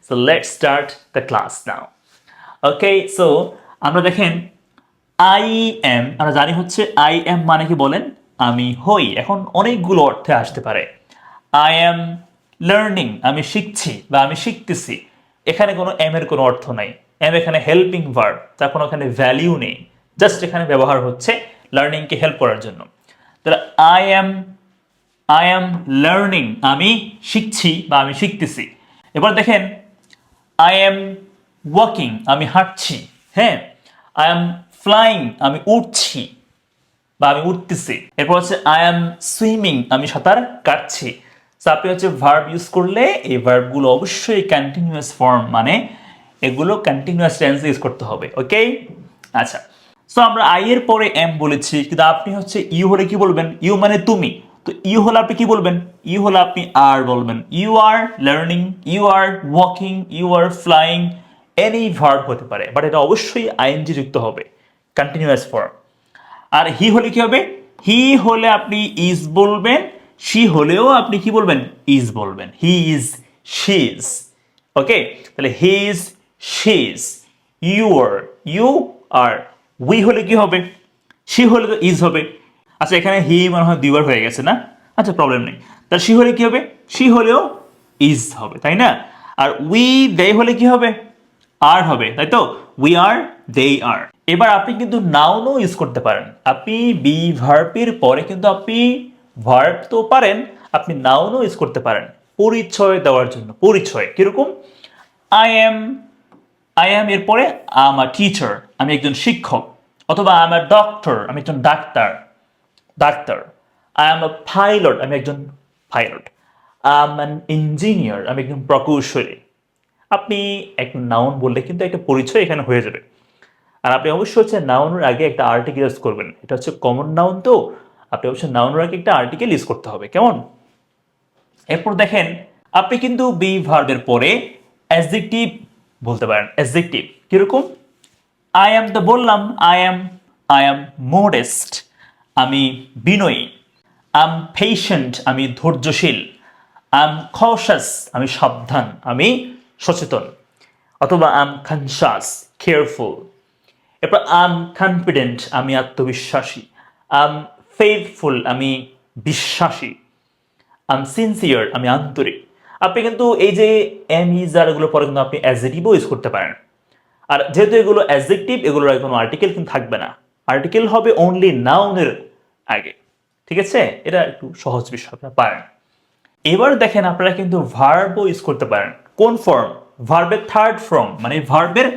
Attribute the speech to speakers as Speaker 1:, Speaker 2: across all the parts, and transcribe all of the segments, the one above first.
Speaker 1: So let's start the class now. Okay, so আমরা দেখেন I am, আমরা জানি হচ্ছে I am মানে কি বলেন, আমি হই। এখন অনেকগুলো অর্থে আসতে পারে। I am learning, আমি শিখছি বা আমি শিখতেছি। এখানে কোনো am এর কোনো অর্থ নাই। am এখানে হেল্পিং ভার্ব, তার কোনো এখানে ভ্যালিউ নেই। জাস্ট এখানে ব্যবহার হচ্ছে লার্নিংকে হেল্প করার জন্য। তাহলে I am learning, আমি শিখছি বা আমি শিখতেছি। এবার দেখেন I am walking, আমি হাঁটছি। হ্যাঁ, I am flying, আমি উড়ছি বা আমি উঠতেছি। এরপর হচ্ছে I am swimming, আমি সাঁতার কাটছি। সো আপনি হচ্ছে ভার্ব ইউজ করলে এই ভার্বগুলো অবশ্যই কন্টিনিউয়াস ফর্ম, মানে এগুলো কন্টিনিউয়াস টেন্সে ইউজ করতে হবে। ওকে, আচ্ছা। সো আমরা আই এর পরে এম বলেছি, কিন্তু আপনি হচ্ছে ইউ হলে কি বলবেন? ইউ মানে তুমি। তো ইউ হলে আপনি কি বলবেন? ইউ হলে আপনি আর বলবেন। You are learning, you are walking, you are flying, any verb হতে পারে, বাট এটা অবশ্যই আইএনজি যুক্ত হবে, কন্টিনিউয়াস ফর্ম। আর হি হলে কি হবে? হি হলে আপনি ইজ বলবেন, শি হলেও আপনি কি বলবেন? ইজ বলবেন। He is, she is. Okay, তাহলে he is, she is, you are. We হলে কি হবে? শি হলে তো ইজ হবে। আচ্ছা, এখানে হি মনে হয় দুইবার হয়ে গেছে না? আচ্ছা, প্রবলেম নেই। তাহলে শি হলে কি হবে? শি হলেও ইজ হবে, তাই না? আর উই, দে হলে কি হবে? আর হবে, তাই তো? উই আর, দে আর। এবার আপনি কিন্তু নাউনও ইউজ করতে পারেন। আপনি বি ভার্বের পরে কিন্তু আপনি ভার্ব তো পারেন, আপনি নাউনও ইউজ করতে পারেন পরিচয় দেওয়ার জন্য। পরিচয় কিরকম? আই অ্যাম এর পরে আই এম আ টিচার, আমি একজন শিক্ষক। অথবা আই এম আ ডক্টর, আমি একজন doctor. I am a pilot, আমি একজন pilot. I am an engineer, আমি একজন প্রকৌশলী। আপনি একটা নাউন বললে কিন্তু একটা পরিচয় এখানে হয়ে যাবে। আর আপনি অবশ্যই হচ্ছে নাউনের আগে একটা আর্টিকেল ইউজ করবেন। এটা হচ্ছে কমন নাউন, তো আপনি অবশ্যই নাউনের আগে একটা আর্টিকেল ইউজ করতে হবে, কেমন? এরপর দেখেন, আপনি কিন্তু বি ভার্বের পরে অ্যাডজেক্টিভ বলতে পারেন। অ্যাডজেক্টিভ কিরকম? আই অ্যাম তো বললাম, আই অ্যাম মোডেস্ট, আমি বিনয়ী। আই এম পেশেন্ট, আমি ধৈর্যশীল। আই এম কশাস, আমি সাবধান, আমি সচেতন। অথবা আই এম কনশাস, কেয়ারফুল। এরপর আই এম কনফিডেন্ট, আমি আত্মবিশ্বাসী। আই এম ফেথফুল, আমি বিশ্বাসী। আই এম সিনসিয়ার, আমি আন্তরিক। আপনি কিন্তু এই যে এম ইজ আর এগুলো পরে কিন্তু আপনি অ্যাডজেক্টিভও ইউজ করতে পারেন। আর যেহেতু এগুলো অ্যাডজেক্টিভ, এগুলোর কোনো আর্টিকেল কিন্তু থাকবে না। আর্টিকেল হবে অনলি নাউনের আগে। ঠিক আছে, এটা একটু সহজ বিষয়, আপনারা পারেন। এবার দেখেন, আপনারা কিন্তু ভার্বও ইউজ করতে পারেন। কোন ফর্ম? ভার্বের থার্ড ফর্ম, মানে ভার্বের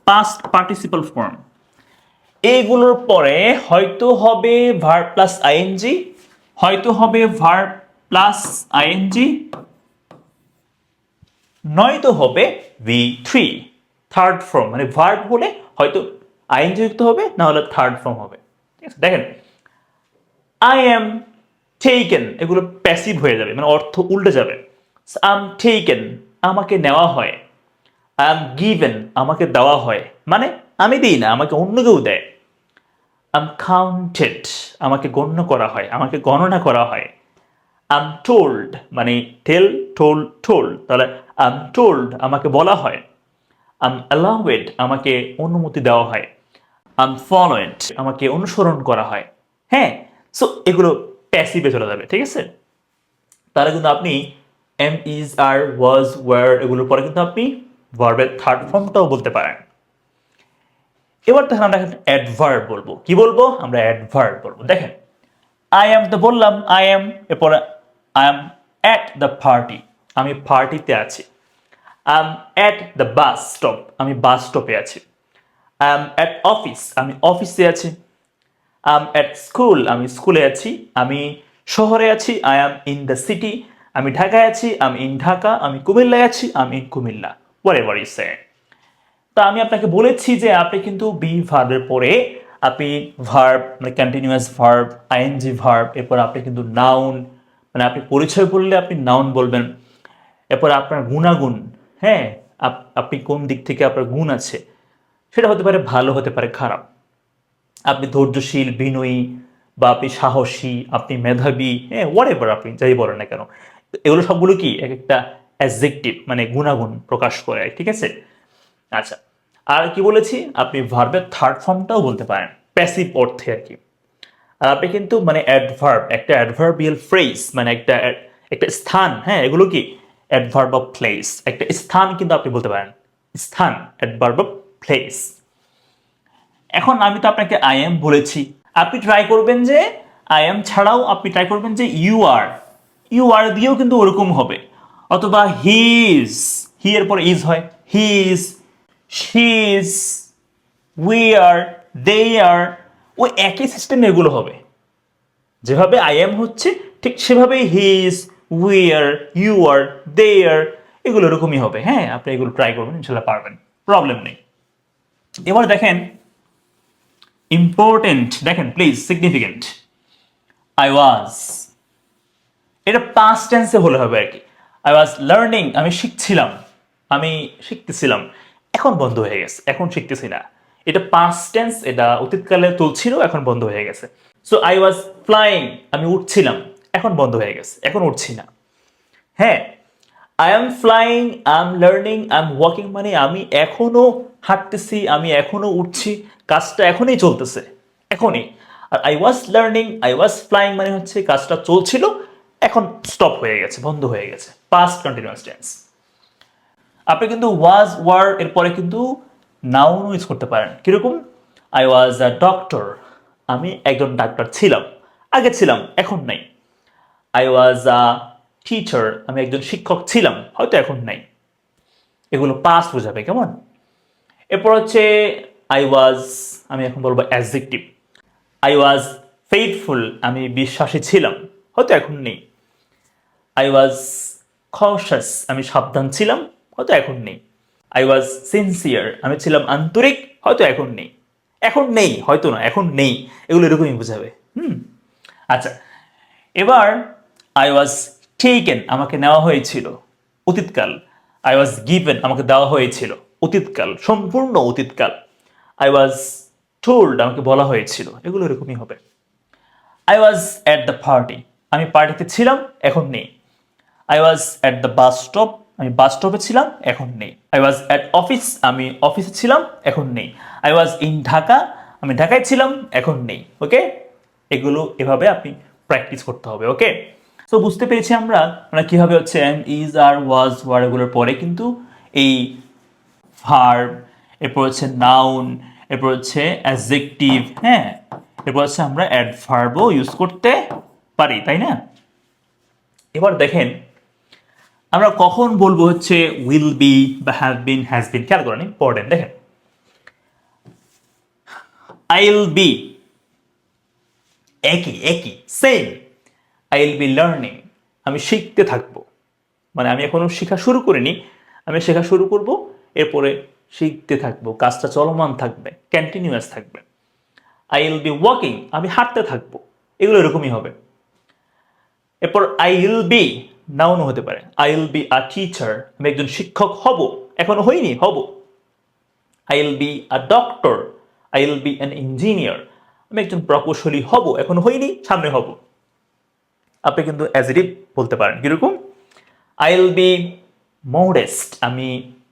Speaker 1: পাস্ট পার্টিসিপল ফর্ম। এইগুলোর পরে হয়তো হবে ভার্ব প্লাস আইএনজি, হয়তো হবে ভার্ব প্লাস আইএনজি, নয়তো হবে V3, থার্ড ফর্ম। মানে ভার্ব হলে হয়তো আইএনজি যুক্ত হবে, না হলে থার্ড ফর্ম হবে। ঠিক আছে, দেখেন আই এম টেকেন, এগুলো প্যাসিভ হয়ে যাবে, মানে অর্থ উল্টে যাবে। আই এম টেকেন, আমাকে নেওয়া হয়। আই এম গিভেন, আমাকে দেওয়া হয়, মানে আমি দিই না, আমাকে অন্য কেউ দেয়। আই এম কাউন্টেড, আমাকে গণ্য করা হয়, আমাকে গণনা করা হয়। আই এম টোল্ড, মানে টোল্ড, তাহলে আই এম টোল্ড, আমাকে বলা হয়। আই এম অ্যালাউড, আমাকে অনুমতি দেওয়া হয়। আই এম ফলোয়েড, আমাকে অনুসরণ করা হয়। হ্যাঁ, সো এগুলো প্যাসিভে চলে যাবে। ঠিক আছে, তাহলে কিন্তু আপনি am is are was were এগুলোর পরে কিন্তু আপনি ভার্বের থার্ড ফর্মটাও বলতে পারেন। এবার দেখেন, আমরা অ্যাডভার্ব বলবো। কি বলবো? আমরা অ্যাডভার্ব বলবো। দেখেন, আই এম তো বললাম, আই এম, এরপরে I am at the party, আমি পার্টিতে আছি। I M at the bus stop, আমি বাস স্টপে আছি। আই এম অ্যাট অফিস, আমি অফিসে আছি। আই এম অ্যাট স্কুল, আমি স্কুলে আছি। আমি শহরে আছি, I am in the city, আমি ঢাকায় আছি। আই এম ইন ঢাকা, আমি কুমিল্লায় আছি। I am in Comilla, whatever you say. তা আমি আপনাকে বলেছি যে আপনি কিন্তু বি ভার্বের পরে আপনি ভার্ব, মানে কন্টিনিউয়াস ভার্ব, আইএনজি ভার্ব, এরপর আপনি কিন্তু নাউন, মানে আপনি পরিচয় বললে আপনি নাউন বলবেন। এরপর আপনার গুণাগুণ, হ্যাঁ, আপনি কোন দিক থেকে আপনার গুণ আছে, সেটা হতে পারে ভালো, হতে পারে খারাপ। আপনি ধৈর্যশীল, বিনয়ী, বা আপনি সাহসী, আপনি মেধাবী, হ্যাঁ, হোয়াটএভার আপনি যাই বলেন না কেন, এগুলো সবগুলো কি এক একটা অ্যাডজেক্টিভ মানে গুণাগুণ প্রকাশ করে, ঠিক আছে? আচ্ছা, আর কি বলেছি, আপনি ভার্বের থার্ড ফর্মটাও বলতে পারেন, প্যাসিভ অর্থে আর কি। আর আপনি কিন্তু মানে অ্যাডভার্ব, একটা অ্যাডভার্বিয়াল ফ্রেজ মানে একটা একটা স্থান, হ্যাঁ, এগুলো কি অ্যাডভার্ব অফ প্লেস, একটা স্থান কিন্তু আপনি বলতে পারেন, স্থান, অ্যাডভার্ব অফ প্লেস। এখন আমি তো আপনাকে আই এম বলেছি, আপনি ট্রাই করবেন যে আই এম ছাড়াও আপনি ট্রাই করবেন যে ইউ আর দিয়েও কিন্তু ওরকম হবে, অথবা হি ইজ, হি এর পরে ইজ হয়, he is, she is, we are, they are, ওই একই সিস্টেমে এগুলো হবে। যেভাবে আই এম হচ্ছে ঠিক সেভাবেই he is, we are, you are, they are, এগুলো এরকমই হবে। হ্যাঁ, আপনি এগুলো ট্রাই করবেন, ইনশাল্লাহ পারবেন, প্রবলেম নেই। এবার দেখেন ইম্পর্টেন্ট, দেখেন প্লিজ, সিগনিফিকেন্ট, আই ওয়াজ, এটা পাস্ট টেন্সে হলে হবে আর কি। আই ওয়াজ লার্নিং, আমি শিখছিলাম, আমি শিখতেছিলাম, এখন বন্ধ হয়ে গেছে, এখন শিখতেছি না। এটা পাস্ট টেন্স, এটা অতীতকালে চলছিল, এখন বন্ধ হয়ে গেছে। সো আই ওয়াজ ফ্লাইং, আমি উঠছিলাম, এখন বন্ধ হয়ে গেছে, এখন উঠছি না। হ্যাঁ, I am flying, I am learning, I am walking, মানে আমি এখনো হাঁটতেছি, আমি এখনো উঠছি, কাজটা এখনই চলতেছে, এখনই। আর I was learning, I was flying মানে হচ্ছে কাজটা চলছিল, এখন স্টপ হয়ে গেছে, বন্ধ হয়ে গেছে, পাস্ট কন্টিনিউয়াস টেন্স। আপনি কিন্তু ওয়াজ, ওয়ার এর পরে কিন্তু নাউন ইউজ করতে পারেন। কিরকম, আই ওয়াজ আ ডক্টর, আমি একজন ডাক্তার ছিলাম, আগে ছিলাম, এখন নাই। আই ওয়াজ আ টিচার, আমি একজন শিক্ষক ছিলাম, হয়তো এখন নাই। এগুলো পাস্ট বোঝাবে, কেমন? এরপর হচ্ছে আই ওয়াজ, আমি এখন বলবো অ্যাডজেক্টিভ। আই ওয়াজ ফেইথফুল, আমি বিশ্বাসী ছিলাম, হয়তো এখন নেই। আই ওয়াজ কশাস, আমি সাবধান ছিলাম, হয়তো এখন নেই। আই ওয়াজ সিনসিয়ার, আমি ছিলাম আন্তরিক, হয়তো এখন নেই। এখন নেই, হয়তো না, এখন নেই, এগুলো এরকমই বোঝাবে। আচ্ছা, এবার আই ওয়াজ টেকেন, আমাকে নেওয়া হয়েছিল, অতীতকাল। আই ওয়াজ গিভেন, আমাকে দেওয়া হয়েছিল, অতীতকাল, সম্পূর্ণ অতীতকাল। আই ওয়াজ টোল্ড, আমাকে বলা হয়েছিল, এগুলো এরকমই হবে। I was at the party, আমি পার্টিতে ছিলাম, এখন নেই। I was at the bus stop, আমি বাস স্টপে ছিলাম, এখন নেই। আই ওয়াজ অ্যাট অফিস, আমি অফিসে ছিলাম, এখন নেই। আই ওয়াজ ইন ঢাকা, আমি ঢাকায় ছিলাম, এখন নেই। ওকে, এগুলো এভাবে আপনি প্র্যাকটিস করতে হবে। ওকে, সো বুঝতে পেরেছি আমরা মানে কিভাবে হচ্ছে am, is, are, was, were এগুলোর পরে কিন্তু এই ভার্ব, এরপর হচ্ছে নাউন, এরপর হচ্ছে অ্যাডজেক্টিভ, হ্যাঁ, এরপর হচ্ছে আমরা অ্যাডভার্বও ইউজ করতে পারি, তাই না? এবার দেখেন আমরা কখন বলবো হচ্ছে উইল বি বা হ্যাভ বিন, হ্যাজ বিন, খেয়াল করেন, ইম্পর্টেন্ট। দেখেন আই উইল বি, একই একই same. I will be learning, আমি শিখতে থাকবো, মানে আমি এখনো শেখা শুরু করিনি, আমি শেখা শুরু করব, এরপরে শিখতে থাকবো, কাজটা চলমান থাকবে, কন্টিনিউয়াস থাকবে। আই উইল বি ওয়াকিং, আমি হাঁটতে থাকবো, এগুলো এরকমই হবে। এরপর আই উইল বি নাউন হতে পারে। I will be a teacher, আমি একজন শিক্ষক হব, এখনো হইনি, হব। I will be a doctor, I will be an engineer, আমি একজন প্রকৌশলী হব, এখনো হইনি, সামনে হব। আপনি কিন্তু অ্যাজেটিভ বলতে পারেন, কিরকম, আই উইল বি মডেস্ট, আমি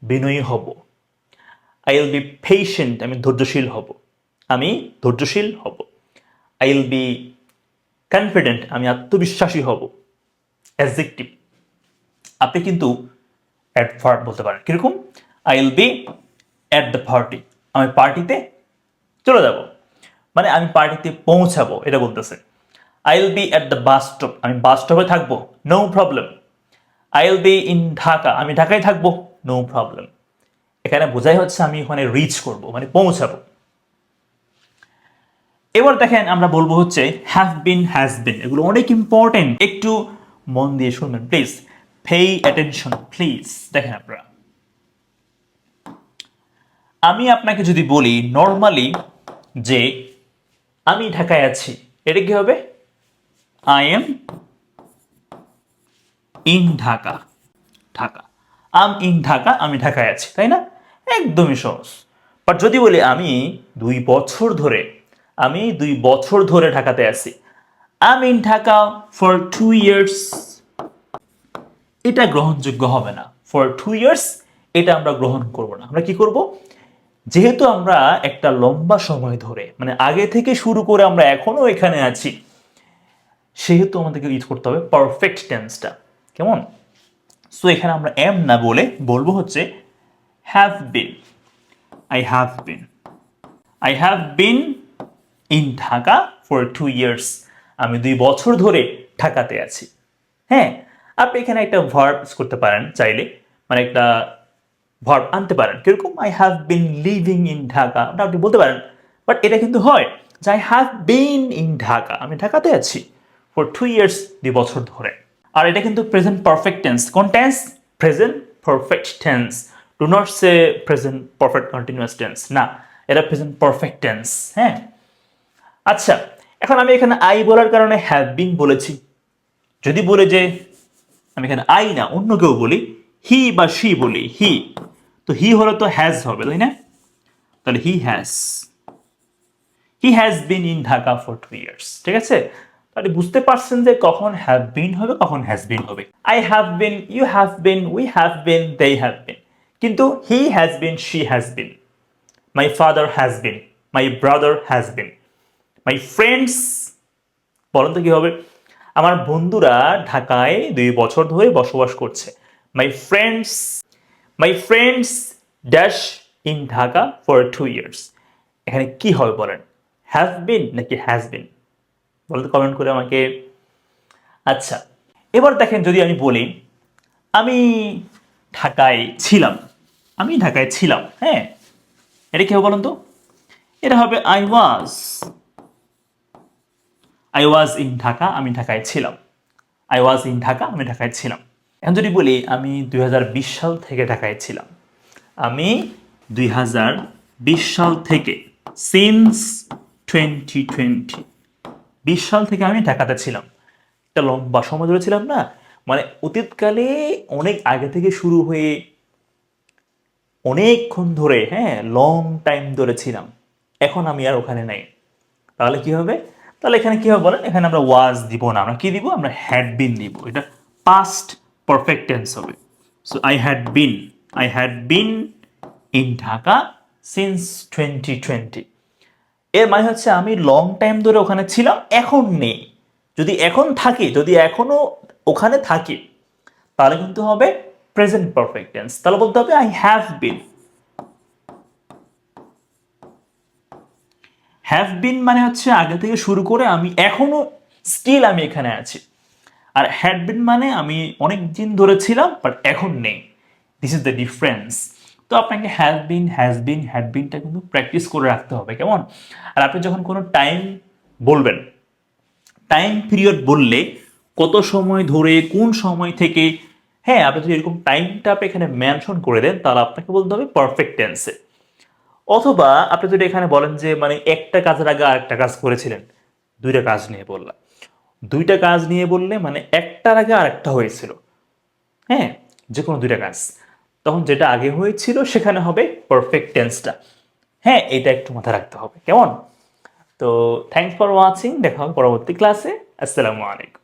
Speaker 1: বিনয়ী হব। আই উইল বি পেশেন্ট, আমি ধৈর্যশীল হব, আমি ধৈর্যশীল হব। আই উইল বি কনফিডেন্ট, আমি আত্মবিশ্বাসী হব। অ্যাডজেক্টিভ। আপনি কিন্তু অ্যাডভার্ব বলতে পারেন, কিরকম, I will be at the party, আমি পার্টিতে চলে যাব, মানে আমি পার্টিতে পৌঁছাবো, এটা বলতেছে। I will be at the bus stop, আমি বাস স্টপে থাকবো, no problem. I will be in Dhaka, আমি ঢাকায় থাকবো, নো প্রবলেম। এখানে বোঝাই হচ্ছে আমি ওখানে রিচ করব, মানে পৌঁছাবো। এবার দেখেন আমরা বলবো হচ্ছে হ্যাভ বিন, হ্যাজ বিন, এগুলো অনেক ইম্পর্টেন্ট, একটু মন দিয়ে শুনবেন প্লিজ, পে অ্যাটেনশন প্লিজ। দেখেন আপনারা, আমি আপনাকে যদি বলি নর্মালি যে আমি ঢাকায় আছি, এটা কি হবে, I am in Dhaka, Dhaka, am in Dhaka, আমি ঢাকায় আছি, তাই না? একদমই সহজ। বাট যদি বলি আমি 2 বছর ধরে, আমি 2 বছর ধরে ঢাকাতে আছি, আম ইন ঢাকা ফর 2 ইয়ার্স, এটা গ্রহণযোগ্য হবে না। ফর 2 ইয়ার্স এটা আমরা গ্রহণ করব না। আমরা কি করব, যেহেতু আমরা একটা লম্বা সময় ধরে মানে আগে থেকে শুরু করে আমরা এখনো এখানে আছি, সেহেতু আমাদেরকে ইউজ করতে হবে পারফেক্ট টেন্সটা। কেমন? সো এখানে আমরা এম না বলে বলবো হচ্ছে have been. I have bin. I have been in Dhaka for 2 years. আমি 2 বছর ধরে ঢাকাতে আছি। হ্যাঁ, আপনি এখানে একটা ভার্ব করতে পারেন চাইলে, মানে একটা ভার্ব আনতে পারেন। কিরকম? I have been living in Dhaka, ওটা আপনি বলতে পারেন। বাট এটা কিন্তু হয় যে I have been in Dhaka, আমি ঢাকাতে আছি ফর 2 ইয়ার্স, 2 বছর ধরে। আর এটা কিন্তু প্রেজেন্ট পারফেক্ট টেন্স। কোন tense? Present perfect tense. Do not say present perfect continuous tense, না, এটা প্রেজেন্ট পারফেক্ট টেন্স। হ্যাঁ, আচ্ছা, এখন আমি এখানে আই বলার কারণে হ্যাভ বিন বলেছি। যদি বলে যে আমি এখানে আই না অন্য কেউ বলি, হি বা শি বলি, হি, তো হি হলে তো হ্যাজ হবে, তাই না? তাহলে হি has been in Dhaka for 2 years. ঠিক আছে? তাহলে বুঝতে পারছেন যে কখন হ্যাভ বিন হবে, কখন হ্যাজ বিন হবে। I have been, you have been, we have been, they have been. কিন্তু he has been, she has been, my father has been, my brother has been, my friends. বলেন তো কি হবে? আমার বন্ধুরা ঢাকায় 2 বছর ধরে বসবাস করছে। My friends dash in Dhaka for 2 years. এখানে কি হবে বলেন? হ্যাভ বিন নাকি হ্যাজ বিন? বলতে কমেন্ট করে আমাকে। আচ্ছা, এবার দেখেন, যদি আমি বলি আমি ঢাকায় ছিলাম, আমি ঢাকায় ছিলাম, হ্যাঁ, এটা কি হবে বলুন তো? এটা হবে আই ওয়াজ ইন ঢাকা, আমি ঢাকায় ছিলাম। আই ওয়াজ ইন ঢাকা, আমি ঢাকায় ছিলাম। এখন যদি বলি আমি 2020 সাল থেকে ঢাকায় ছিলাম, আমি 2020 সাল থেকে, সিন্স 2020, 20 সাল থেকে আমি ঢাকাতে ছিলাম। একটা লম্বা সময় ধরে ছিলাম না, মানে অতীতকালে অনেক আগে থেকে শুরু হয়ে অনেকক্ষণ ধরে, হ্যাঁ, লং টাইম ধরে ছিলাম। এখন আমি আর ওখানে নাই। তাহলে কি হবে? তাহলে এখানে কি হবে বলেন? এখানে আমরা ওয়াজ দিব না, আমরা কি দিব? আমরা হ্যাড বিন দিব। এটা পাস্ট পারফেক্ট টেন্স হবে। So I had been in Dhaka since 2020। এর মানে হচ্ছে আমি লং টাইম ধরে ওখানে ছিলাম, এখন নেই। যদি এখন থাকি, যদি এখনো ওখানে থাকি, তাহলে কিন্তু হবে প্রেজেন্ট পারফেক্ট টেন্স। তাহলে বলতে হবে I have bin. Have been মানে হচ্ছে আগে থেকে শুরু করে আমি এখনো স্টিল আমি এখানে আছি। আর হ্যাড বিন মানে আমি অনেক দিন ধরে ছিলাম বাট এখন নেই। This is the difference. তো আপনাকে হ্যাড বিনটা কিন্তু প্র্যাকটিস করে রাখতে হবে, কেমন? আর আপনি যখন কোনো টাইম বলবেন, টাইম পিরিয়ড বললে কত সময় ধরে, কোন সময় থেকে, হ্যাঁ, আপনি যদি এরকম টাইমটা আপনি এখানে মেনশন করে দেন, তাহলে আপনাকে বলতে হবে পারফেক্ট টেন্সে। অথবা আপনি যদি এখানে বলেন যে মানে একটা কাজের আগে আরেকটা কাজ করেছিলেন, 2টা কাজ নিয়ে বললাম, 2টা কাজ নিয়ে বললে মানে একটার আগে আরেকটা হয়েছিল, হ্যাঁ, যে কোনো 2টা কাজ, তখন যেটা আগে হয়েছিল সেখানে হবে পারফেক্ট টেন্সটা। হ্যাঁ, এটা একটু মাথায় রাখতে হবে, কেমন? তো থ্যাংকস ফর ওয়াচিং, দেখা হবে পরবর্তী ক্লাসে। আসসালামু আলাইকুম।